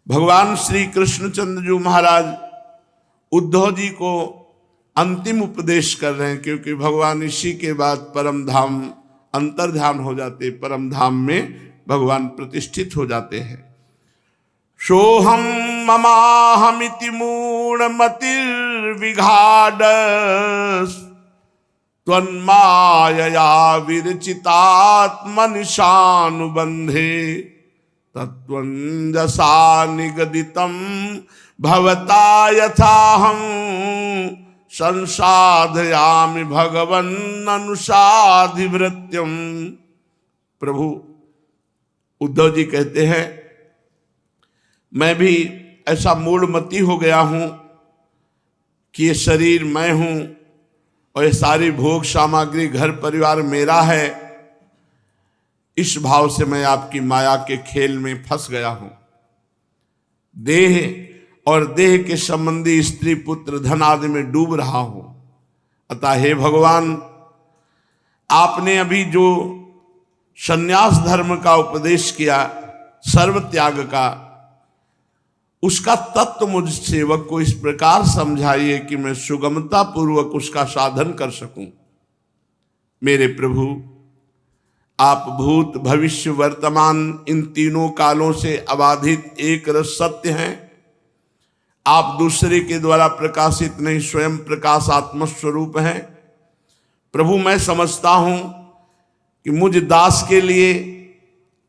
भगवान श्री कृष्णचंद्र जी महाराज उद्धव जी को अंतिम उपदेश कर रहे हैं, क्योंकि भगवान इसी के बाद परम धाम अंतर्ध्यान हो जाते, परम धाम में भगवान प्रतिष्ठित हो जाते हैं। सोहम ममाहमिति मूढ़मतिर्विघाड त्वन्मायया विरचितात्मनिशानुबंधे तत्त्वंजसा निगदितं भवता यथाहं संसाधयामि भगवन् अनुसाधिवृत्यम। प्रभु उद्धव जी कहते हैं, मैं भी ऐसा मूढ़मती हो गया हूं कि ये शरीर मैं हूं और ये सारी भोग सामग्री घर परिवार मेरा है। इस भाव से मैं आपकी माया के खेल में फंस गया हूं। देह और देह के संबंधी स्त्री पुत्र धन आदि में डूब रहा हूं। अतः हे भगवान, आपने अभी जो संन्यास धर्म का उपदेश किया, सर्व त्याग का, उसका तत्व मुझ सेवक को इस प्रकार समझाइए कि मैं सुगमता पूर्वक उसका साधन कर सकूं। मेरे प्रभु, आप भूत भविष्य वर्तमान इन तीनों कालों से अबाधित एक रस सत्य हैं। आप दूसरे के द्वारा प्रकाशित नहीं, स्वयं प्रकाश आत्मस्वरूप हैं। प्रभु, मैं समझता हूं कि मुझ दास के लिए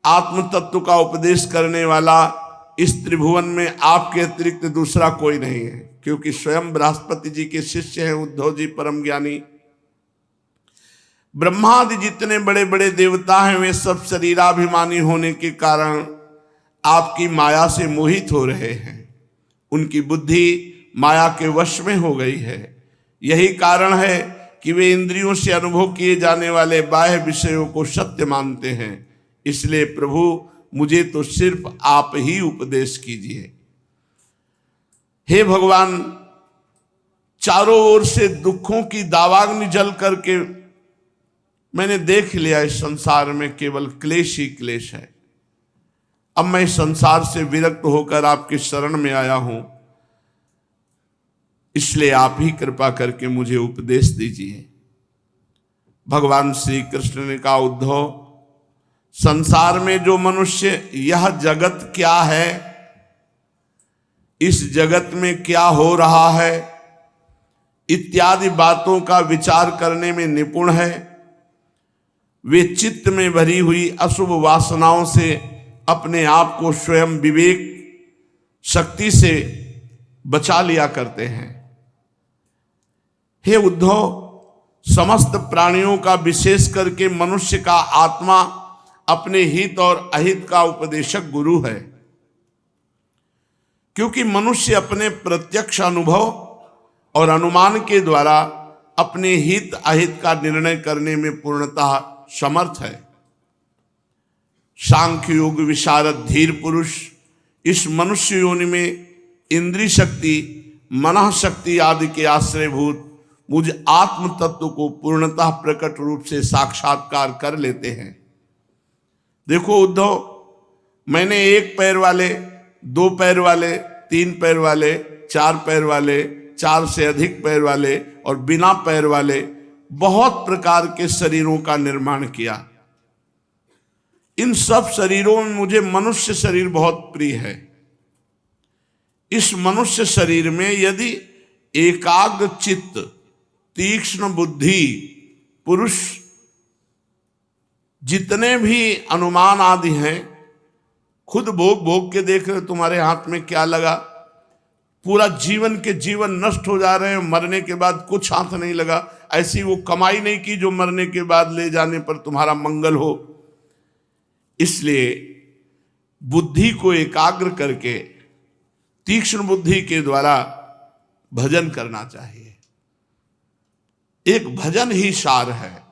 आत्म तत्व का उपदेश करने वाला इस त्रिभुवन में आपके अतिरिक्त दूसरा कोई नहीं है, क्योंकि स्वयं बृहस्पति जी के शिष्य हैं उद्धव जी परम ज्ञानी। ब्रह्मादि जितने बड़े बड़े देवता हैं, वे सब शरीराभिमानी होने के कारण आपकी माया से मोहित हो रहे हैं। उनकी बुद्धि माया के वश में हो गई है। यही कारण है कि वे इंद्रियों से अनुभव किए जाने वाले बाह्य विषयों को सत्य मानते हैं। इसलिए प्रभु, मुझे तो सिर्फ आप ही उपदेश कीजिए। हे भगवान, चारों ओर से दुखों की दावाग्नि जल करके मैंने देख लिया, इस संसार में केवल क्लेश ही क्लेश है। अब मैं इस संसार से विरक्त होकर आपकी शरण में आया हूं, इसलिए आप ही कृपा करके मुझे उपदेश दीजिए। भगवान श्री कृष्ण ने कहा, उद्धव, संसार में जो मनुष्य यह जगत क्या है, इस जगत में क्या हो रहा है इत्यादि बातों का विचार करने में निपुण है, वे चित्त में भरी हुई अशुभ वासनाओं से अपने आप को स्वयं विवेक शक्ति से बचा लिया करते हैं। हे उद्धव, समस्त प्राणियों का विशेष करके मनुष्य का आत्मा अपने हित और अहित का उपदेशक गुरु है, क्योंकि मनुष्य अपने प्रत्यक्ष अनुभव और अनुमान के द्वारा अपने हित अहित का निर्णय करने में पूर्णतः समर्थ है। सांख्य योग विशारद धीर पुरुष इस मनुष्य योनि में इंद्रिय शक्ति, मनः शक्ति आदि के आश्रयभूत मुझ आत्म तत्व को पूर्णतः प्रकट रूप से साक्षात्कार कर लेते हैं। देखो उद्धव, मैंने एक पैर वाले, दो पैर वाले, तीन पैर वाले, चार पैर वाले, चार से अधिक पैर वाले और बिना पैर वाले बहुत प्रकार के शरीरों का निर्माण किया। इन सब शरीरों में मुझे मनुष्य शरीर बहुत प्रिय है। इस मनुष्य शरीर में यदि एकाग्र चित्त, तीक्ष्ण बुद्धि पुरुष जितने भी अनुमान आदि हैं, खुद भोग भोग के देख रहे, तुम्हारे हाथ में क्या लगा, पूरा जीवन के जीवन नष्ट हो जा रहे हैं, मरने के बाद कुछ हाथ नहीं लगा। ऐसी वो कमाई नहीं की जो मरने के बाद ले जाने पर तुम्हारा मंगल हो। इसलिए बुद्धि को एकाग्र करके तीक्ष्ण बुद्धि के द्वारा भजन करना चाहिए। एक भजन ही सार है।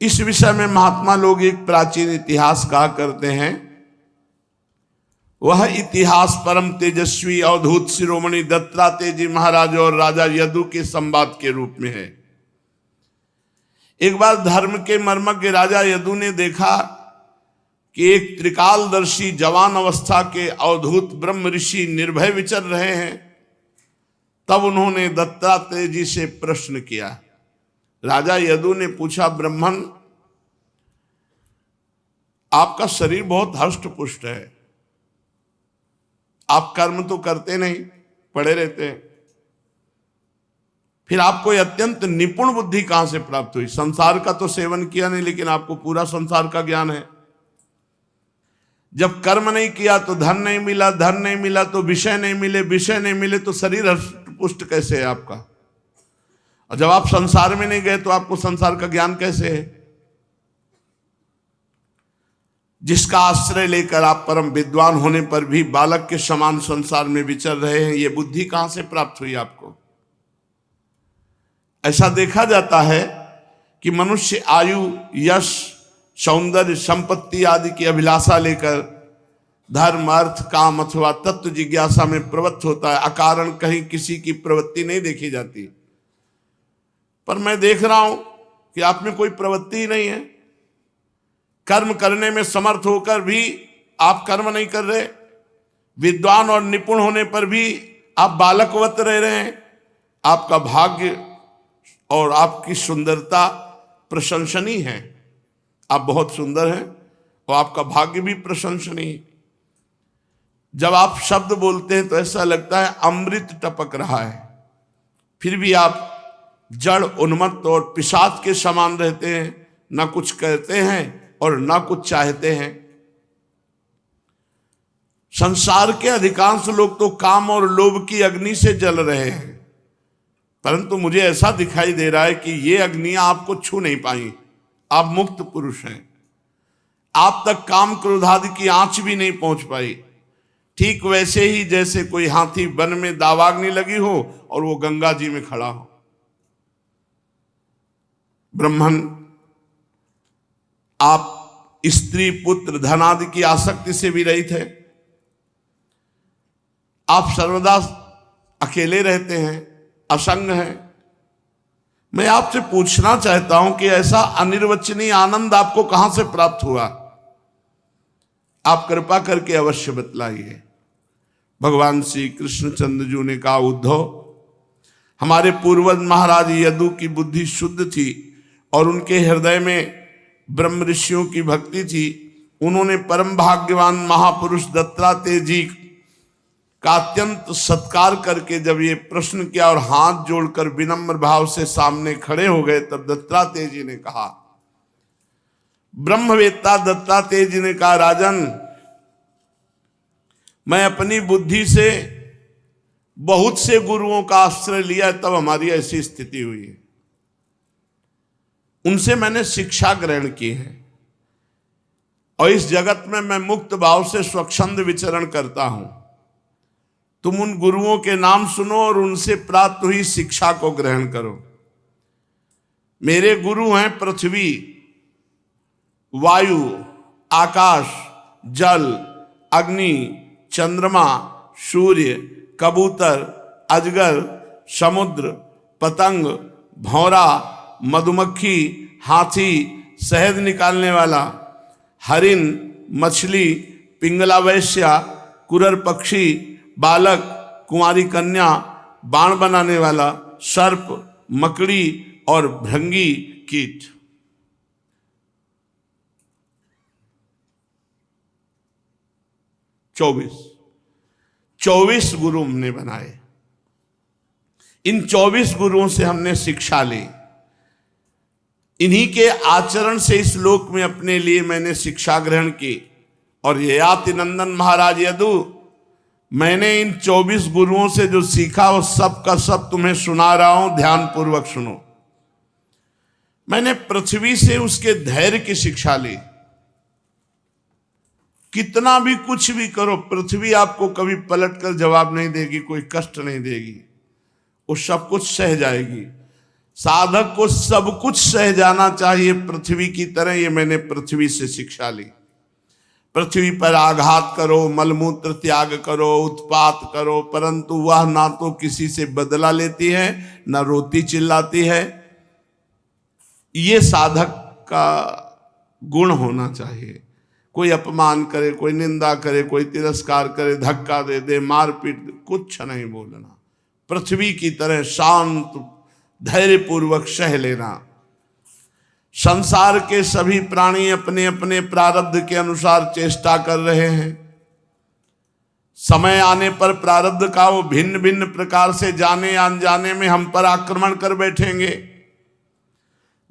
इस विषय में महात्मा लोग एक प्राचीन इतिहास कहा करते हैं। वह इतिहास परम तेजस्वी अवधूत शिरोमणि दत्तात्रेय जी महाराज और राजा यदु के संवाद के रूप में है। एक बार धर्म के मर्मज्ञ राजा यदु ने देखा कि एक त्रिकालदर्शी जवान अवस्था के अवधूत ब्रह्म ऋषि निर्भय विचर रहे हैं, तब उन्होंने दत्तात्रेय जी से प्रश्न किया। राजा यदु ने पूछा, ब्राह्मण आपका शरीर बहुत हष्ट पुष्ट है, आप कर्म तो करते नहीं, पड़े रहते हैं, फिर आपको ये अत्यंत निपुण बुद्धि कहां से प्राप्त हुई? संसार का तो सेवन किया नहीं, लेकिन आपको पूरा संसार का ज्ञान है। जब कर्म नहीं किया तो धन नहीं मिला, धन नहीं मिला तो विषय नहीं मिले, विषय नहीं मिले तो शरीर हष्ट-पुष्ट कैसे है आपका? और जब आप संसार में नहीं गए तो आपको संसार का ज्ञान कैसे है? जिसका आश्रय लेकर आप परम विद्वान होने पर भी बालक के समान संसार में विचर रहे हैं, ये बुद्धि कहां से प्राप्त हुई आपको? ऐसा देखा जाता है कि मनुष्य आयु, यश, सौंदर्य, संपत्ति आदि की अभिलाषा लेकर धर्म, अर्थ, काम अथवा तत्व जिज्ञासा में प्रवृत्त होता है। अकारण कहीं किसी की प्रवृत्ति नहीं देखी जाती। पर मैं देख रहा हूं कि आप में कोई प्रवृत्ति ही नहीं है। कर्म करने में समर्थ होकर भी आप कर्म नहीं कर रहे, विद्वान और निपुण होने पर भी आप बालकवत रह रहे हैं। आपका भाग्य और आपकी सुंदरता प्रशंसनीय है, आप बहुत सुंदर हैं और आपका भाग्य भी प्रशंसनीय। जब आप शब्द बोलते हैं तो ऐसा लगता है अमृत टपक रहा है, फिर भी आप जड़, उन्मत्त और पिशाच के समान रहते हैं, ना कुछ कहते हैं और ना कुछ चाहते हैं। संसार के अधिकांश लोग तो काम और लोभ की अग्नि से जल रहे हैं, परंतु मुझे ऐसा दिखाई दे रहा है कि ये अग्नियां आपको छू नहीं पाई। आप मुक्त पुरुष हैं, आप तक काम क्रोधादि की आंच भी नहीं पहुंच पाई। ठीक वैसे ही जैसे कोई हाथी वन में दावाग्नि लगी हो और वो गंगा जी में खड़ा हो। ब्राह्मण, आप स्त्री, पुत्र, धन आदि की आसक्ति से भी रहित है। आप सर्वदा अकेले रहते हैं, असंग हैं। मैं आपसे पूछना चाहता हूं कि ऐसा अनिर्वचनीय आनंद आपको कहां से प्राप्त हुआ? आप कृपा करके अवश्य बतलाइए। भगवान श्री कृष्णचंद्र जी ने कहा, उद्धव, हमारे पूर्वज महाराज यदु की बुद्धि शुद्ध थी और उनके हृदय में ब्रह्म ऋषियों की भक्ति थी। उन्होंने परम भाग्यवान महापुरुष दत्तात्रेय जी का अत्यंत सत्कार करके जब ये प्रश्न किया और हाथ जोड़कर विनम्र भाव से सामने खड़े हो गए, तब दत्तात्रेय जी ने कहा, ब्रह्मवेत्ता दत्तात्रेय जी ने कहा, राजन, मैं अपनी बुद्धि से बहुत से गुरुओं का आश्रय लिया, तब हमारी ऐसी स्थिति हुई है। उनसे मैंने शिक्षा ग्रहण की है और इस जगत में मैं मुक्त भाव से स्वच्छंद विचरण करता हूं। तुम उन गुरुओं के नाम सुनो और उनसे प्राप्त हुई शिक्षा को ग्रहण करो। मेरे गुरु हैं पृथ्वी, वायु, आकाश, जल, अग्नि, चंद्रमा, सूर्य, कबूतर, अजगर, समुद्र, पतंग, भौरा, मधुमक्खी, हाथी, शहद निकालने वाला, हरिन, मछली, पिंगला वैश्या, कुरर पक्षी, बालक, कुंवारी कन्या, बाण बनाने वाला, सर्प, मकड़ी और भृंगी कीट। चौबीस गुरु हमने बनाए। इन 24 गुरुओं से हमने शिक्षा ली। इन्हीं के आचरण से इस लोक में अपने लिए मैंने शिक्षा ग्रहण की। और ययाति नंदन महाराज यदु, मैंने इन 24 गुरुओं से जो सीखा वो सब का सब तुम्हें सुना रहा हूं, ध्यान पूर्वक सुनो। मैंने पृथ्वी से उसके धैर्य की शिक्षा ली। कितना भी कुछ भी करो, पृथ्वी आपको कभी पलट कर जवाब नहीं देगी, कोई कष्ट नहीं देगी, वो सब कुछ सह जाएगी। साधक को सब कुछ सह जाना चाहिए पृथ्वी की तरह, ये मैंने पृथ्वी से शिक्षा ली। पृथ्वी पर आघात करो, मलमूत्र त्याग करो, उत्पात करो, परंतु वह ना तो किसी से बदला लेती है, ना रोती चिल्लाती है। ये साधक का गुण होना चाहिए। कोई अपमान करे, कोई निंदा करे, कोई तिरस्कार करे, धक्का दे दे, मारपीट, कुछ नहीं बोलना। पृथ्वी की तरह शांत धैर्यपूर्वक सह लेना। संसार के सभी प्राणी अपने अपने प्रारब्ध के अनुसार चेष्टा कर रहे हैं। समय आने पर प्रारब्ध का वो भिन्न भिन्न प्रकार से जाने अनजाने में हम पर आक्रमण कर बैठेंगे।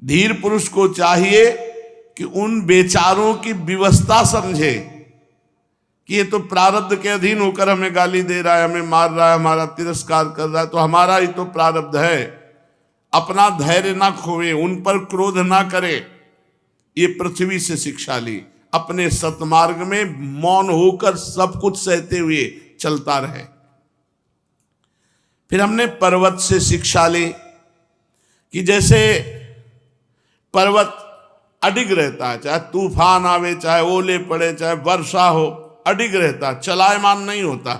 धीर पुरुष को चाहिए कि उन बेचारों की व्यवस्था समझे कि ये तो प्रारब्ध के अधीन होकर हमें गाली दे रहा है, हमें मार रहा है, हमारा तिरस्कार कर रहा है, तो हमारा ही तो प्रारब्ध है। अपना धैर्य ना खोए, उन पर क्रोध ना करे। ये पृथ्वी से शिक्षा ली। अपने सतमार्ग में मौन होकर सब कुछ सहते हुए चलता रहे। फिर हमने पर्वत से शिक्षा ली कि जैसे पर्वत अडिग रहता है, चाहे तूफान आवे, चाहे ओले पड़े, चाहे वर्षा हो, अडिग रहता, चलायमान नहीं होता।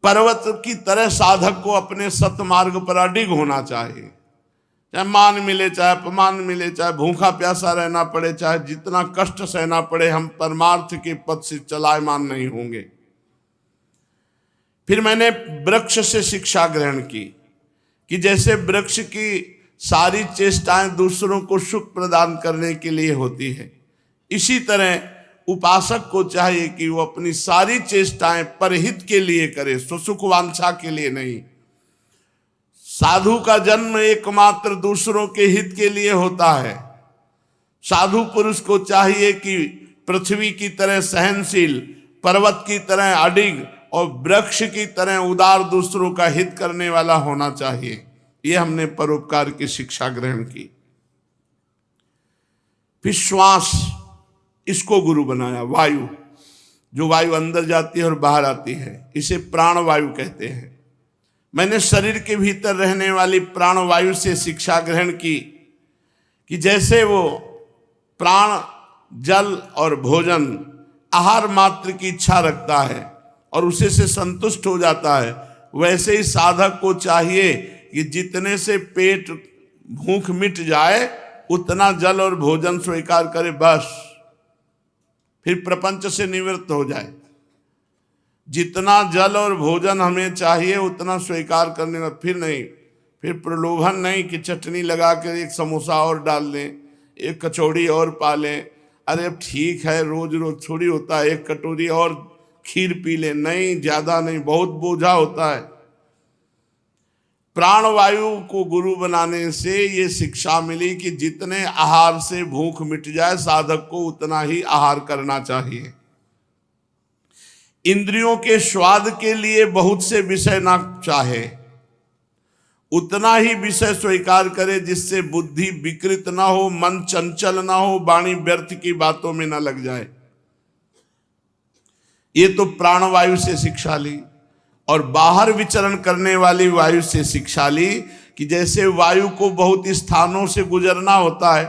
पर्वत की तरह साधक को अपने सतमार्ग पर अडिग होना चाहिए। चाहे मान मिले, चाहे अपमान मिले, चाहे भूखा प्यासा रहना पड़े, चाहे जितना कष्ट सहना पड़े, हम परमार्थ के पथ से चलायमान नहीं होंगे। फिर मैंने वृक्ष से शिक्षा ग्रहण की कि जैसे वृक्ष की सारी चेष्टाएं दूसरों को सुख प्रदान करने के लिए होती है, इसी तरह उपासक को चाहिए कि वो अपनी सारी चेष्टाएं परहित के लिए करे, स्वसुख वांछा के लिए नहीं। साधु का जन्म एकमात्र दूसरों के हित के लिए होता है। साधु पुरुष को चाहिए कि पृथ्वी की तरह सहनशील, पर्वत की तरह अडिग और वृक्ष की तरह उदार दूसरों का हित करने वाला होना चाहिए। ये हमने परोपकार की शिक्षा ग्रहण की। फिर श्वास, इसको गुरु बनाया। वायु, जो वायु अंदर जाती है और बाहर आती है, इसे प्राण वायु कहते हैं। मैंने शरीर के भीतर रहने वाली प्राण वायु से शिक्षा ग्रहण की कि जैसे वो प्राण जल और भोजन आहार मात्र की इच्छा रखता है और उसे से संतुष्ट हो जाता है, वैसे ही साधक को चाहिए कि जितने से पेट भूख मिट जाए उतना जल और भोजन स्वीकार करे, बस फिर प्रपंच से निवृत्त हो जाए। जितना जल और भोजन हमें चाहिए उतना स्वीकार करने का, फिर नहीं, फिर प्रलोभन नहीं कि चटनी लगा कर एक समोसा और डाल दें, एक कचौड़ी और पा लें, अरे अब ठीक है रोज रोज थोड़ी होता है, एक कटोरी और खीर पी लें, नहीं ज्यादा नहीं, बहुत बोझा होता है। प्राणवायु को गुरु बनाने से ये शिक्षा मिली कि जितने आहार से भूख मिट जाए साधक को उतना ही आहार करना चाहिए। इंद्रियों के स्वाद के लिए बहुत से विषय ना चाहे, उतना ही विषय स्वीकार करे जिससे बुद्धि विकृत ना हो, मन चंचल ना हो, वाणी व्यर्थ की बातों में ना लग जाए। ये तो प्राणवायु से शिक्षा ली। और बाहर विचरण करने वाली वायु से शिक्षा ली कि जैसे वायु को बहुत स्थानों से गुजरना होता है,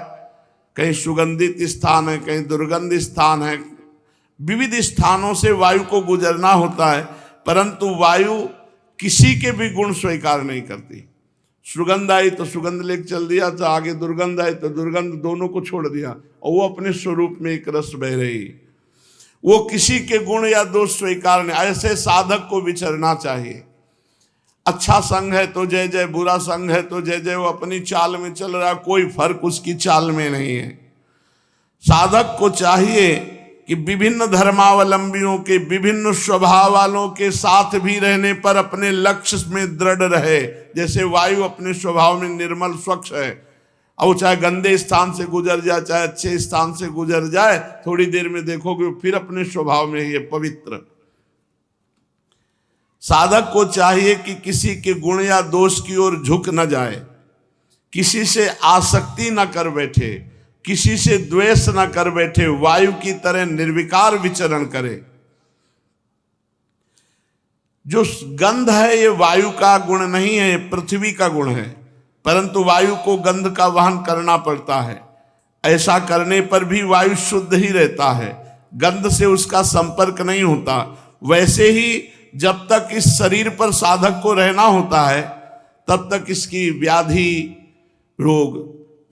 कहीं सुगंधित स्थान है, कहीं दुर्गंध स्थान है, विविध स्थानों से वायु को गुजरना होता है, परंतु वायु किसी के भी गुण स्वीकार नहीं करती। सुगंध आई तो सुगंध लेकर चल दिया, तो आगे दुर्गंध आई तो दुर्गंध, दोनों को छोड़ दिया और वो अपने स्वरूप में एक रस बह रही। वो किसी के गुण या दोष स्वीकार नहीं। ऐसे साधक को विचरना चाहिए। अच्छा संग है तो जय जय, बुरा संग है तो जय जय, वो अपनी चाल में चल रहा, कोई फर्क उसकी चाल में नहीं है। साधक को चाहिए कि विभिन्न धर्मावलंबियों के, विभिन्न स्वभाव वालों के साथ भी रहने पर अपने लक्ष्य में दृढ़ रहे। जैसे वायु अपने स्वभाव में निर्मल स्वच्छ है, और चाहे गंदे स्थान से गुजर जाए, चाहे अच्छे स्थान से गुजर जाए, थोड़ी देर में देखोगे फिर अपने स्वभाव में ही है पवित्र। साधक को चाहिए कि किसी के गुण या दोष की ओर झुक न जाए, किसी से आसक्ति न कर बैठे, किसी से द्वेष न कर बैठे, वायु की तरह निर्विकार विचरण करे। जो गंध है ये वायु का गुण नहीं है, पृथ्वी का गुण है, परंतु वायु को गंध का वहन करना पड़ता है। ऐसा करने पर भी वायु शुद्ध ही रहता है, गंध से उसका संपर्क नहीं होता। वैसे ही जब तक इस शरीर पर साधक को रहना होता है, तब तक इसकी व्याधि, रोग,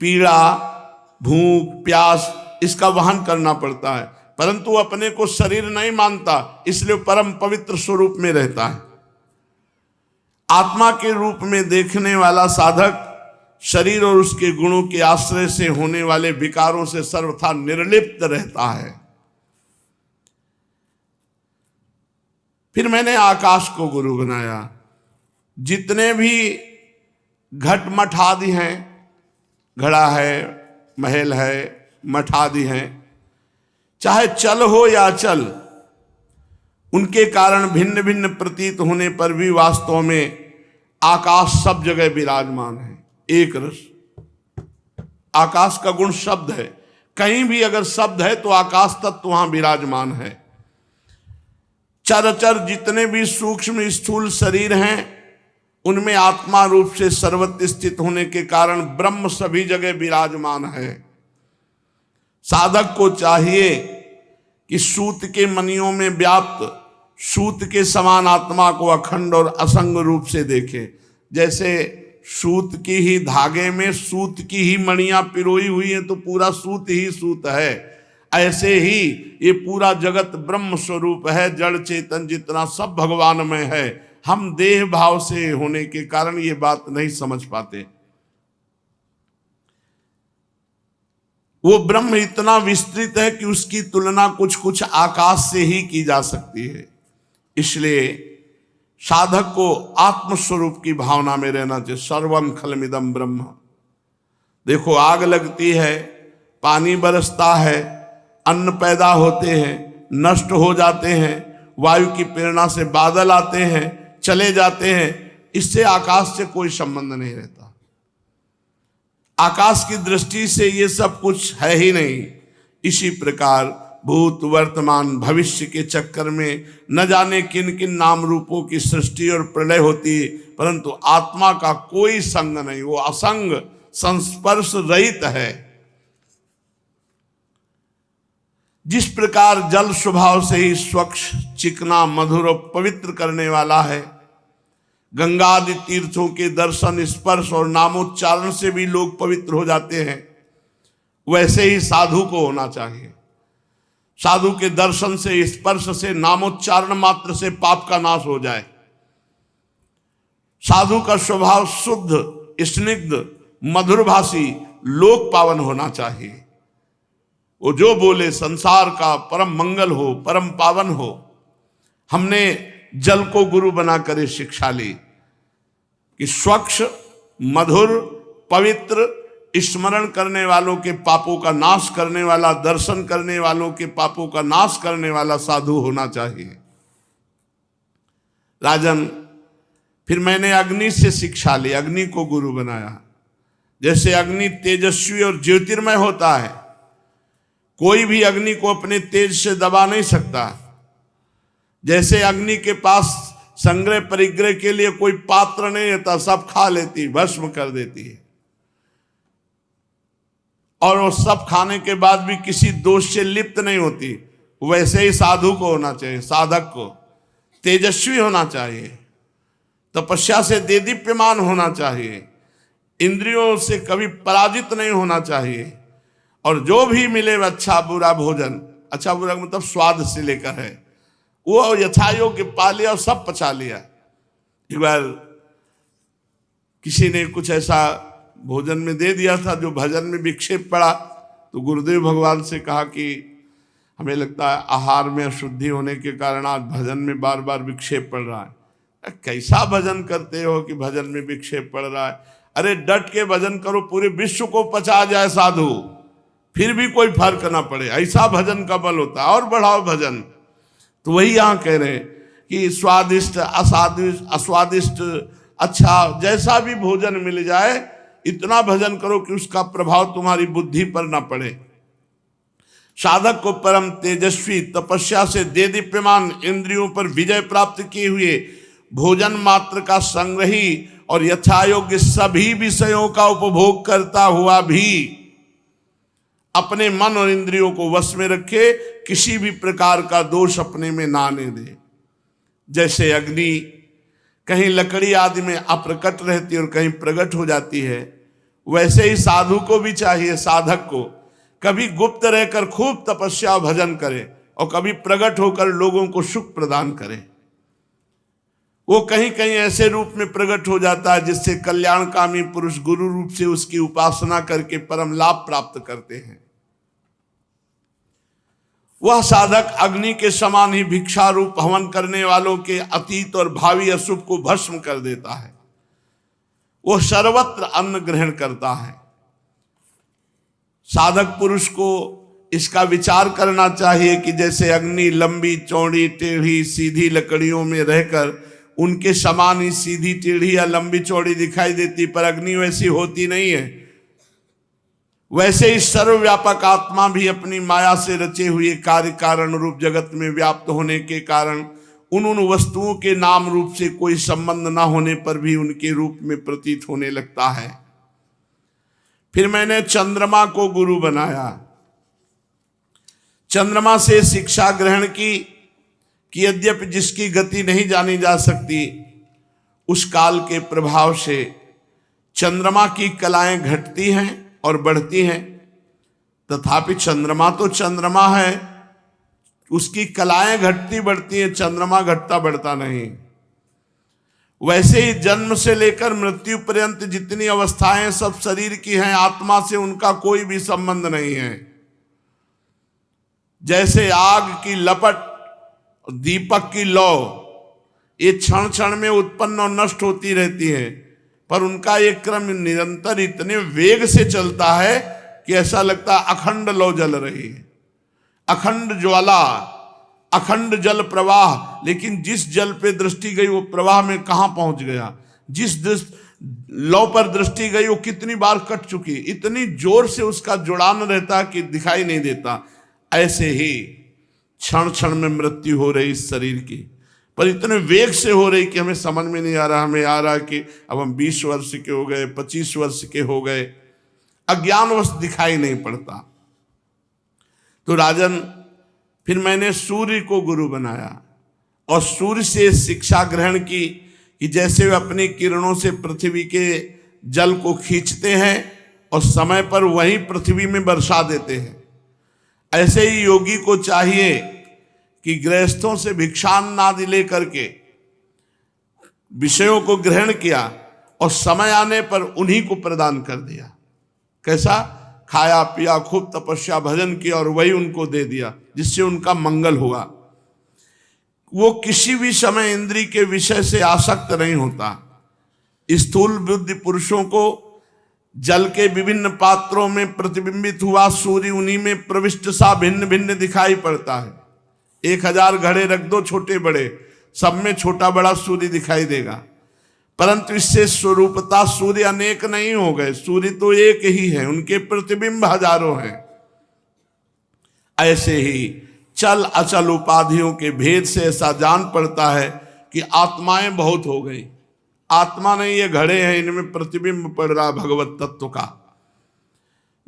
पीड़ा भूख प्यास इसका वहन करना पड़ता है, परंतु अपने को शरीर नहीं मानता, इसलिए परम पवित्र स्वरूप में रहता है। आत्मा के रूप में देखने वाला साधक शरीर और उसके गुणों के आश्रय से होने वाले विकारों से सर्वथा निर्लिप्त रहता है। फिर मैंने आकाश को गुरु बनाया। जितने भी घट मठ आदि हैं, घड़ा है, महल है, मठ आदि हैं, चाहे चल हो या चल, उनके कारण भिन्न भिन्न प्रतीत होने पर भी वास्तव में आकाश सब जगह विराजमान है। एक रस आकाश का गुण शब्द है, कहीं भी अगर शब्द है तो आकाश तत्व वहां विराजमान है। चराचर जितने भी सूक्ष्म स्थूल शरीर हैं, उनमें आत्मा रूप से सर्वत्र स्थित होने के कारण ब्रह्म सभी जगह विराजमान है। साधक को चाहिए कि सूत के मणियों में व्याप्त सूत के समान आत्मा को अखंड और असंग रूप से देखे। जैसे सूत की ही धागे में सूत की ही मणियां पिरोई हुई हैं तो पूरा सूत ही सूत है, ऐसे ही ये पूरा जगत ब्रह्म स्वरूप है। जड़ चेतन जितना सब भगवान में है, हम देह भाव से होने के कारण ये बात नहीं समझ पाते। वो ब्रह्म इतना विस्तृत है कि उसकी तुलना कुछ कुछ आकाश से ही की जा सकती है। इसलिए साधक को आत्मस्वरूप की भावना में रहना चाहिए। सर्वम खलमिदम ब्रह्म। देखो, आग लगती है, पानी बरसता है, अन्न पैदा होते हैं, नष्ट हो जाते हैं, वायु की प्रेरणा से बादल आते हैं, चले जाते हैं, इससे आकाश से कोई संबंध नहीं रहता। आकाश की दृष्टि से ये सब कुछ है ही नहीं। इसी प्रकार भूत वर्तमान भविष्य के चक्कर में न जाने किन किन नाम रूपों की सृष्टि और प्रलय होती है, परंतु आत्मा का कोई संग नहीं, वो असंग संस्पर्श रहित है। जिस प्रकार जल स्वभाव से ही स्वच्छ चिकना मधुर और पवित्र करने वाला है, गंगा आदि तीर्थों के दर्शन स्पर्श और नामोच्चारण से भी लोग पवित्र हो जाते हैं, वैसे ही साधु को होना चाहिए। साधु के दर्शन से स्पर्श से नामोच्चारण मात्र से पाप का नाश हो जाए। साधु का स्वभाव शुद्ध स्निग्ध मधुरभाषी लोक पावन होना चाहिए। वो जो बोले संसार का परम मंगल हो, परम पावन हो। हमने जल को गुरु बनाकर शिक्षा ली कि स्वच्छ मधुर पवित्र स्मरण करने वालों के पापों का नाश करने वाला, दर्शन करने वालों के पापों का नाश करने वाला साधु होना चाहिए। राजन, फिर मैंने अग्नि से शिक्षा ली, अग्नि को गुरु बनाया। जैसे अग्नि तेजस्वी और ज्योतिर्मय होता है, कोई भी अग्नि को अपने तेज से दबा नहीं सकता। जैसे अग्नि के पास संग्रह परिग्रह के लिए कोई पात्र नहीं रहता, सब खा लेती, भस्म कर देती है, और वो सब खाने के बाद भी किसी दोष से लिप्त नहीं होती। वैसे ही साधु को होना चाहिए। साधक को तेजस्वी होना चाहिए, तपस्या से देदीप्यमान होना चाहिए, इंद्रियों से कभी पराजित नहीं होना चाहिए, और जो भी मिले अच्छा बुरा भोजन, अच्छा बुरा मतलब स्वाद से लेकर है, वो यथायोग्य पा लिया और सब पचा लिया। एक बार किसी ने कुछ ऐसा भोजन में दे दिया था जो भजन में विक्षेप पड़ा, तो गुरुदेव भगवान से कहा कि हमें लगता है आहार में अशुद्धि होने के कारण आज भजन में बार बार विक्षेप पड़ रहा है। कैसा भजन करते हो कि भजन में विक्षेप पड़ रहा है? अरे डट के भजन करो, पूरे विश्व को पचा जाए साधु, फिर भी कोई फर्क ना पड़े, ऐसा भजन का बल होता है। और बढ़ाओ भजन। तो वही यहाँ कह रहे हैं कि स्वादिष्ट अस्वादिष्ट अच्छा जैसा भी भोजन मिल जाए, इतना भजन करो कि उसका प्रभाव तुम्हारी बुद्धि पर ना पड़े। साधक को परम तेजस्वी तपस्या से देदीप्यमान इंद्रियों पर विजय प्राप्त किए हुए भोजन मात्र का संग्रही और यथायोग्य सभी विषयों का उपभोग करता हुआ भी अपने मन और इंद्रियों को वश में रखे, किसी भी प्रकार का दोष अपने में ना आने दे। जैसे अग्नि कहीं लकड़ी आदि में अप्रकट रहती है और कहीं प्रकट हो जाती है, वैसे ही साधु को भी चाहिए, साधक को कभी गुप्त रहकर खूब तपस्या भजन करे और कभी प्रकट होकर लोगों को सुख प्रदान करे। वो कहीं कहीं ऐसे रूप में प्रकट हो जाता है जिससे कल्याणकामी पुरुष गुरु रूप से उसकी उपासना करके परम लाभ प्राप्त करते हैं। वह साधक अग्नि के समान ही भिक्षा रूप हवन करने वालों के अतीत और भावी अशुभ को भस्म कर देता है। वो सर्वत्र अन्न ग्रहण करता है। साधक पुरुष को इसका विचार करना चाहिए कि जैसे अग्नि लंबी चौड़ी टेढ़ी सीधी लकड़ियों में रहकर उनके समान ही सीधी टेढ़ी या लंबी चौड़ी दिखाई देती, पर अग्नि वैसी होती नहीं है। वैसे ही सर्वव्यापक आत्मा भी अपनी माया से रचे हुए कार्य कारण रूप जगत में व्याप्त होने के कारण उन वस्तुओं के नाम रूप से कोई संबंध न होने पर भी उनके रूप में प्रतीत होने लगता है। फिर मैंने चंद्रमा को गुरु बनाया। चंद्रमा से शिक्षा ग्रहण की कि यद्यपि जिसकी गति नहीं जानी जा सकती, उस काल के प्रभाव से चंद्रमा की कलाएं घटती हैं और बढ़ती हैं, तथापि चंद्रमा तो चंद्रमा है, उसकी कलाएं घटती बढ़ती हैं, चंद्रमा घटता बढ़ता नहीं। वैसे ही जन्म से लेकर मृत्यु पर्यंत जितनी अवस्थाएं सब शरीर की हैं, आत्मा से उनका कोई भी संबंध नहीं है। जैसे आग की लपट, दीपक की लौ, ये क्षण क्षण में उत्पन्न और नष्ट होती रहती है, पर उनका एक क्रम निरंतर इतने वेग से चलता है कि ऐसा लगता है अखंड लौ जल रही है, अखंड ज्वाला, अखंड जल प्रवाह। लेकिन जिस जल पे दृष्टि गई वो प्रवाह में कहां पहुंच गया, जिस लौ पर दृष्टि गई वो कितनी बार कट चुकी, इतनी जोर से उसका जुड़ान रहता कि दिखाई नहीं देता। ऐसे ही क्षण क्षण में मृत्यु हो रही इस शरीर की, पर इतने वेग से हो रही कि हमें समझ में नहीं आ रहा। हमें आ रहा कि अब हम 20 वर्ष के हो गए, 25 वर्ष के हो गए, अज्ञानवश दिखाई नहीं पड़ता। तो राजन, फिर मैंने सूर्य को गुरु बनाया और सूर्य से शिक्षा ग्रहण की कि जैसे वे अपनी किरणों से पृथ्वी के जल को खींचते हैं और समय पर वहीं पृथ्वी में बरसा देते हैं, ऐसे ही योगी को चाहिए कि गृहस्थों से भिक्षान्नादि लेकर के विषयों को ग्रहण किया और समय आने पर उन्हीं को प्रदान कर दिया। कैसा? खाया पिया, खूब तपस्या भजन किया और वही उनको दे दिया, जिससे उनका मंगल हुआ। वो किसी भी समय इंद्रिय के विषय से आसक्त नहीं होता। स्थूल बुद्धि पुरुषों को जल के विभिन्न पात्रों में प्रतिबिंबित हुआ सूर्य उन्हीं में प्रविष्ट सा भिन्न भिन्न दिखाई पड़ता है। 1000 घड़े रख दो छोटे बड़े, सब में छोटा बड़ा सूर्य दिखाई देगा, परंतु इससे स्वरूपता सूर्य अनेक नहीं हो गए, सूर्य तो एक ही है, उनके प्रतिबिंब हजारों हैं। ऐसे ही चल अचल उपाधियों के भेद से ऐसा जान पड़ता है कि आत्माएं बहुत हो गई। आत्मा नहीं, ये घड़े हैं, इनमें प्रतिबिंब पड़ रहा भगवत तत्व का।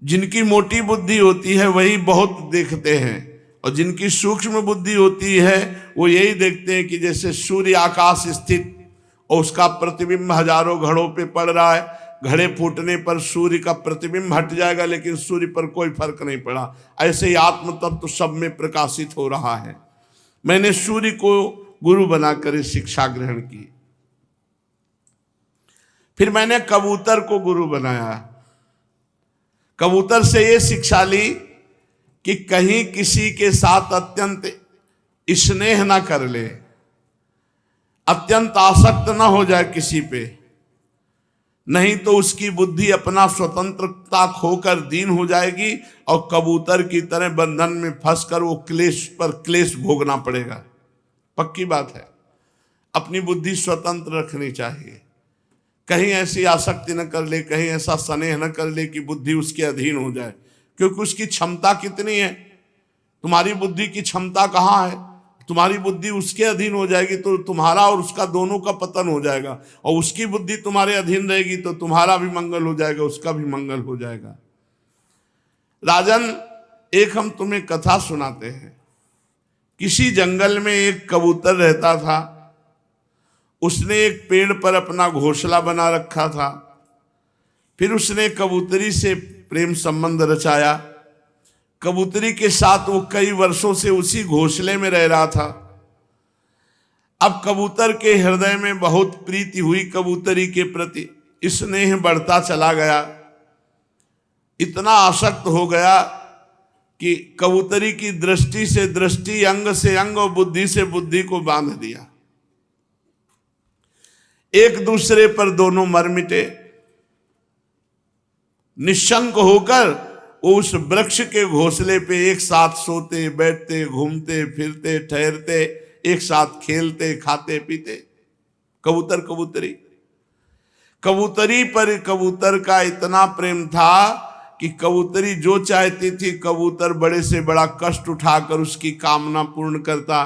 जिनकी मोटी बुद्धि होती है वही बहुत देखते हैं, और जिनकी सूक्ष्म बुद्धि होती है वो यही देखते हैं कि जैसे सूर्य आकाश स्थित और उसका प्रतिबिंब हजारों घड़ों पे पड़ रहा है, घड़े फूटने पर सूर्य का प्रतिबिंब हट जाएगा लेकिन सूर्य पर कोई फर्क नहीं पड़ा। ऐसे ही आत्म तत्व सब में प्रकाशित हो रहा है। मैंने सूर्य को गुरु बनाकर शिक्षा ग्रहण की। फिर मैंने कबूतर को गुरु बनाया। कबूतर से ये शिक्षा ली कि कहीं किसी के साथ अत्यंत स्नेह ना कर ले, अत्यंत आसक्त ना हो जाए किसी पे, नहीं तो उसकी बुद्धि अपना स्वतंत्रता खोकर दीन हो जाएगी और कबूतर की तरह बंधन में फंसकर वो क्लेश पर क्लेश भोगना पड़ेगा। पक्की बात है, अपनी बुद्धि स्वतंत्र रखनी चाहिए। कहीं ऐसी आसक्ति न कर ले, कहीं ऐसा स्नेह न कर ले कि बुद्धि उसके अधीन हो जाए, क्योंकि उसकी क्षमता कितनी है, तुम्हारी बुद्धि की क्षमता कहाँ है। तुम्हारी बुद्धि उसके अधीन हो जाएगी तो तुम्हारा और उसका दोनों का पतन हो जाएगा, और उसकी बुद्धि तुम्हारे अधीन रहेगी तो तुम्हारा भी मंगल हो जाएगा, उसका भी मंगल हो जाएगा। राजन, एक हम तुम्हें कथा सुनाते हैं। किसी जंगल में एक कबूतर रहता था। उसने एक पेड़ पर अपना घोंसला बना रखा था। फिर उसने कबूतरी से प्रेम संबंध रचाया। कबूतरी के साथ वो कई वर्षों से उसी घोंसले में रह रहा था। अब कबूतर के हृदय में बहुत प्रीति हुई, कबूतरी के प्रति स्नेह बढ़ता चला गया। इतना आसक्त हो गया कि कबूतरी की दृष्टि से दृष्टि, अंग से अंग और बुद्धि से बुद्धि को बांध दिया। एक दूसरे पर दोनों मर मिटे। निशंक होकर वो उस वृक्ष के घोंसले पे एक साथ सोते, बैठते, घूमते फिरते, ठहरते, एक साथ खेलते, खाते पीते। कबूतर कबूतरी, कबूतरी पर कबूतर का इतना प्रेम था कि कबूतरी जो चाहती थी कबूतर बड़े से बड़ा कष्ट उठाकर उसकी कामना पूर्ण करता।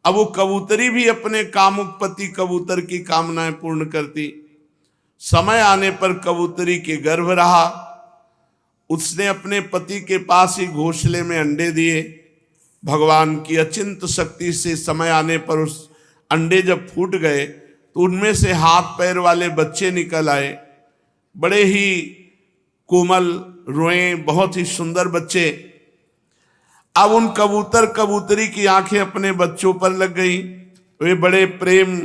अब वो कबूतरी भी अपने कामुक पति कबूतर की कामनाएं पूर्ण करती। समय आने पर कबूतरी के गर्भ रहा। उसने अपने पति के पास ही घोंसले में अंडे दिए। भगवान की अचिंत शक्ति से समय आने पर उस अंडे जब फूट गए तो उनमें से हाथ पैर वाले बच्चे निकल आए। बड़े ही कोमल, रोए, बहुत ही सुंदर बच्चे। अब उन कबूतर कबूतरी की आंखें अपने बच्चों पर लग गई। वे बड़े प्रेम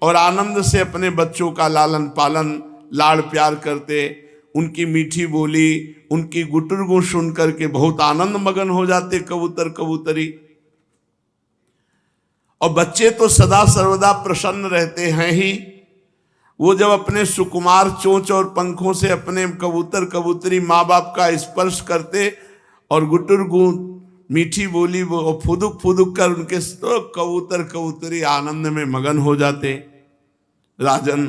और आनंद से अपने बच्चों का लालन पालन, लाड़ प्यार करते। उनकी मीठी बोली, उनकी गुटुरगु सुन करके बहुत आनंद मगन हो जाते कबूतर कबूतरी। और बच्चे तो सदा सर्वदा प्रसन्न रहते हैं ही। वो जब अपने सुकुमार चोंच और पंखों से अपने कबूतर कबूतरी माँ बाप का स्पर्श करते और गुटुरगु मीठी बोली वो फुदुक फुदुक कर उनके तो कबूतर कबूतरी आनंद में मगन हो जाते। राजन,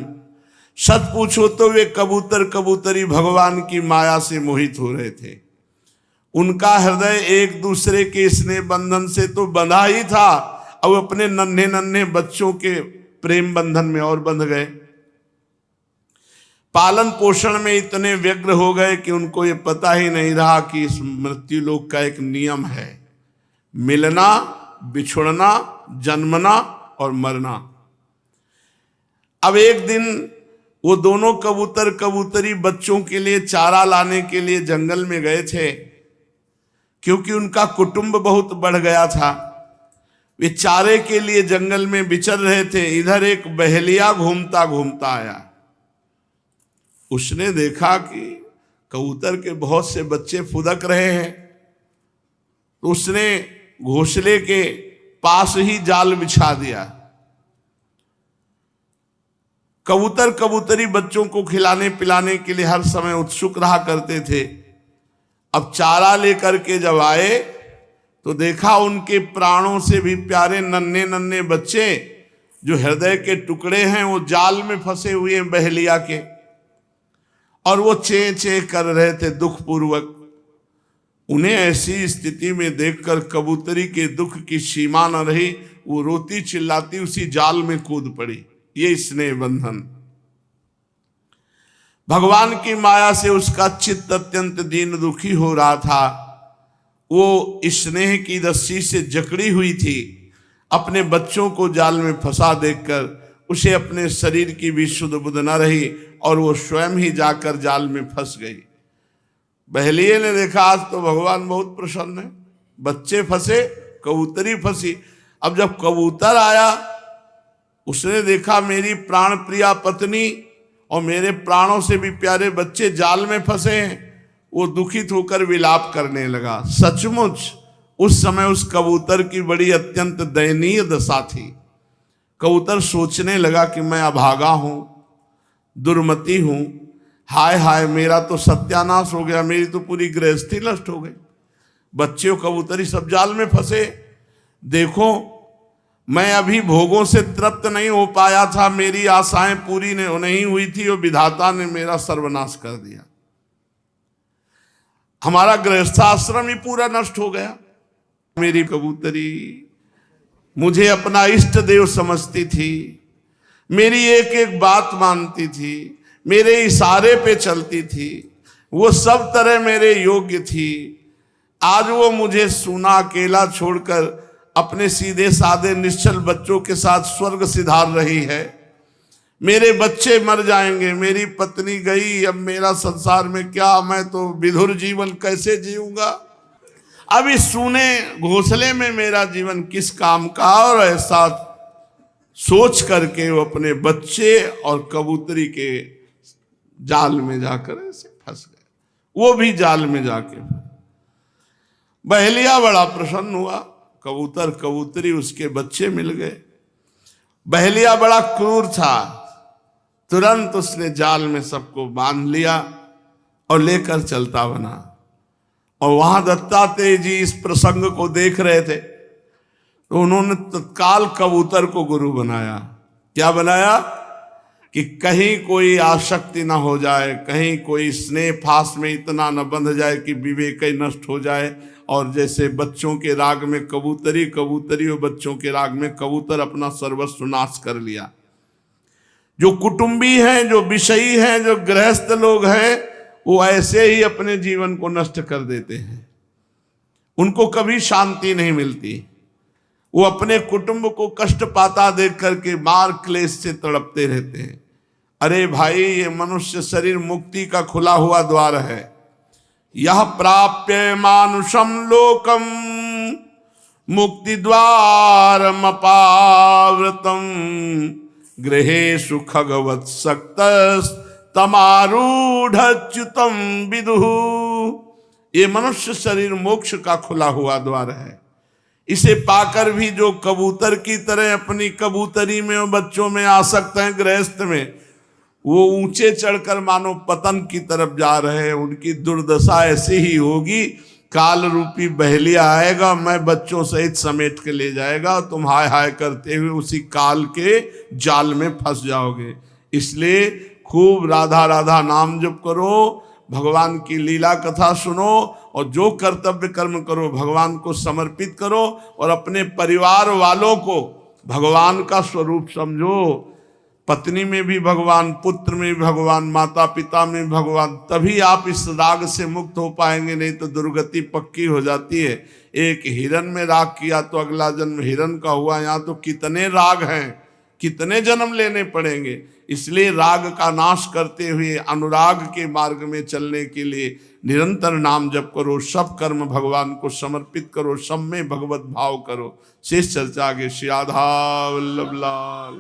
सच पूछो तो वे कबूतर कबूतरी भगवान की माया से मोहित हो रहे थे। उनका हृदय एक दूसरे के स्नेह बंधन से तो बंधा ही था, अब अपने नन्हे नन्हे बच्चों के प्रेम बंधन में और बंध गए। पालन पोषण में इतने व्यग्र हो गए कि उनको ये पता ही नहीं रहा कि इस मृत्यु लोक का एक नियम है, मिलना, बिछुड़ना, जन्मना और मरना। अब एक दिन वो दोनों कबूतर कबूतरी बच्चों के लिए चारा लाने के लिए जंगल में गए थे, क्योंकि उनका कुटुंब बहुत बढ़ गया था। वे चारे के लिए जंगल में विचर रहे थे। इधर एक बहेलिया घूमता घूमता आया। उसने देखा कि कबूतर के बहुत से बच्चे फुदक रहे हैं, तो उसने घोंसले के पास ही जाल बिछा दिया। कबूतर कबूतरी बच्चों को खिलाने पिलाने के लिए हर समय उत्सुक रहा करते थे। अब चारा लेकर के जब आए तो देखा उनके प्राणों से भी प्यारे नन्हे नन्हे बच्चे, जो हृदय के टुकड़े हैं, वो जाल में फंसे हुए हैं बहेलिया के, और वो चे चे कर रहे थे दुख पूर्वक। उन्हें ऐसी स्थिति में देखकर कबूतरी के दुख की सीमा न रही। वो रोती चिल्लाती उसी जाल में कूद पड़ी। ये स्नेह बंधन, भगवान की माया से उसका चित्त अत्यंत दीन दुखी हो रहा था। वो स्नेह की रस्सी से जकड़ी हुई थी। अपने बच्चों को जाल में फंसा देखकर उसे अपने शरीर की भी सुध बुध न रही और वो स्वयं ही जाकर जाल में फंस गई। बहेलिये ने देखा आज तो भगवान बहुत प्रसन्न है, बच्चे फंसे, कबूतरी फंसी। अब जब कबूतर आया, उसने देखा मेरी प्राण प्रिया पत्नी और मेरे प्राणों से भी प्यारे बच्चे जाल में फंसे हैं। वो दुखित होकर विलाप करने लगा। सचमुच उस समय उस कबूतर की बड़ी अत्यंत दयनीय दशा थी। कबूतर सोचने लगा कि मैं अभागा हूं, दुर्मति हूं, हाय हाय मेरा तो सत्यानाश हो गया, मेरी तो पूरी गृहस्थी नष्ट हो गई। बच्चे कबूतरी सब जाल में फंसे। देखो मैं अभी भोगों से तृप्त नहीं हो पाया था, मेरी आशाएं पूरी नहीं हुई थी और विधाता ने मेरा सर्वनाश कर दिया। हमारा गृहस्थाश्रम ही पूरा नष्ट हो गया। मेरी कबूतरी मुझे अपना इष्ट देव समझती थी, मेरी एक एक बात मानती थी, मेरे इशारे पे चलती थी, वो सब तरह मेरे योग्य थी। आज वो मुझे सूना अकेला छोड़कर अपने सीधे साधे निश्चल बच्चों के साथ स्वर्ग सिधार रही है। मेरे बच्चे मर जाएंगे, मेरी पत्नी गई, अब मेरा संसार में क्या, मैं तो विधुर जीवन कैसे जीऊंगा, अब इस सूने घोंसले में मेरा जीवन किस काम का। और ऐसा सोच करके वो अपने बच्चे और कबूतरी के जाल में जाकर ऐसे फंस गए। वो भी जाल में जाके बहेलिया बड़ा प्रसन्न हुआ, कबूतर कबूतरी उसके बच्चे मिल गए। बहेलिया बड़ा क्रूर था, तुरंत उसने जाल में सबको बांध लिया और लेकर चलता बना। और वहां दत्तात्रेय जी इस प्रसंग को देख रहे थे, तो उन्होंने तत्काल कबूतर को गुरु बनाया। क्या बनाया कि कहीं कोई आसक्ति ना हो जाए, कहीं कोई स्नेह फास में इतना न बंध जाए कि विवेक ही नष्ट हो जाए। और जैसे बच्चों के राग में कबूतरी, कबूतरी और बच्चों के राग में कबूतर अपना सर्वस्व नाश कर लिया। जो कुटुंबी हैं, जो विषयी हैं, जो गृहस्थ लोग हैं, वो ऐसे ही अपने जीवन को नष्ट कर देते हैं। उनको कभी शांति नहीं मिलती, वो अपने कुटुंब को कष्ट पाता देख करके मार क्लेश से तड़पते रहते हैं। अरे भाई, ये मनुष्य शरीर मुक्ति का खुला हुआ द्वार है। यह प्राप्य मानुषम लोकम मुक्ति द्वारम अपावृतम गृहेषु खगवत् सक्तस् तमारूढ़च्युतम विदुः। ये मनुष्य शरीर मोक्ष का खुला हुआ द्वार है। इसे पाकर भी जो कबूतर की तरह अपनी कबूतरी में और बच्चों में आसक्त हैं, गृहस्थ में, वो ऊंचे चढ़कर मानो पतन की तरफ जा रहे हैं। उनकी दुर्दशा ऐसी ही होगी, काल रूपी बहेलिया आएगा, मैं बच्चों सहित समेट के ले जाएगा, तुम हाय हाय करते हुए उसी काल के जाल में फंस जाओगे। इसलिए खूब राधा राधा नाम जप करो, भगवान की लीला कथा सुनो, और जो कर्तव्य कर्म करो भगवान को समर्पित करो, और अपने परिवार वालों को भगवान का स्वरूप समझो। पत्नी में भी भगवान, पुत्र में भी भगवान, माता पिता में भी भगवान, तभी आप इस राग से मुक्त हो पाएंगे, नहीं तो दुर्गति पक्की हो जाती है। एक हिरन में राग किया तो अगला जन्म हिरन का हुआ, यहाँ तो कितने राग हैं, कितने जन्म लेने पड़ेंगे। इसलिए राग का नाश करते हुए अनुराग के मार्ग में चलने के लिए निरंतर नाम जप करो, सब कर्म भगवान को समर्पित करो, सब में भगवत भाव करो। शेष चर्चा आगे। श्री राधा वल्लभ लाल।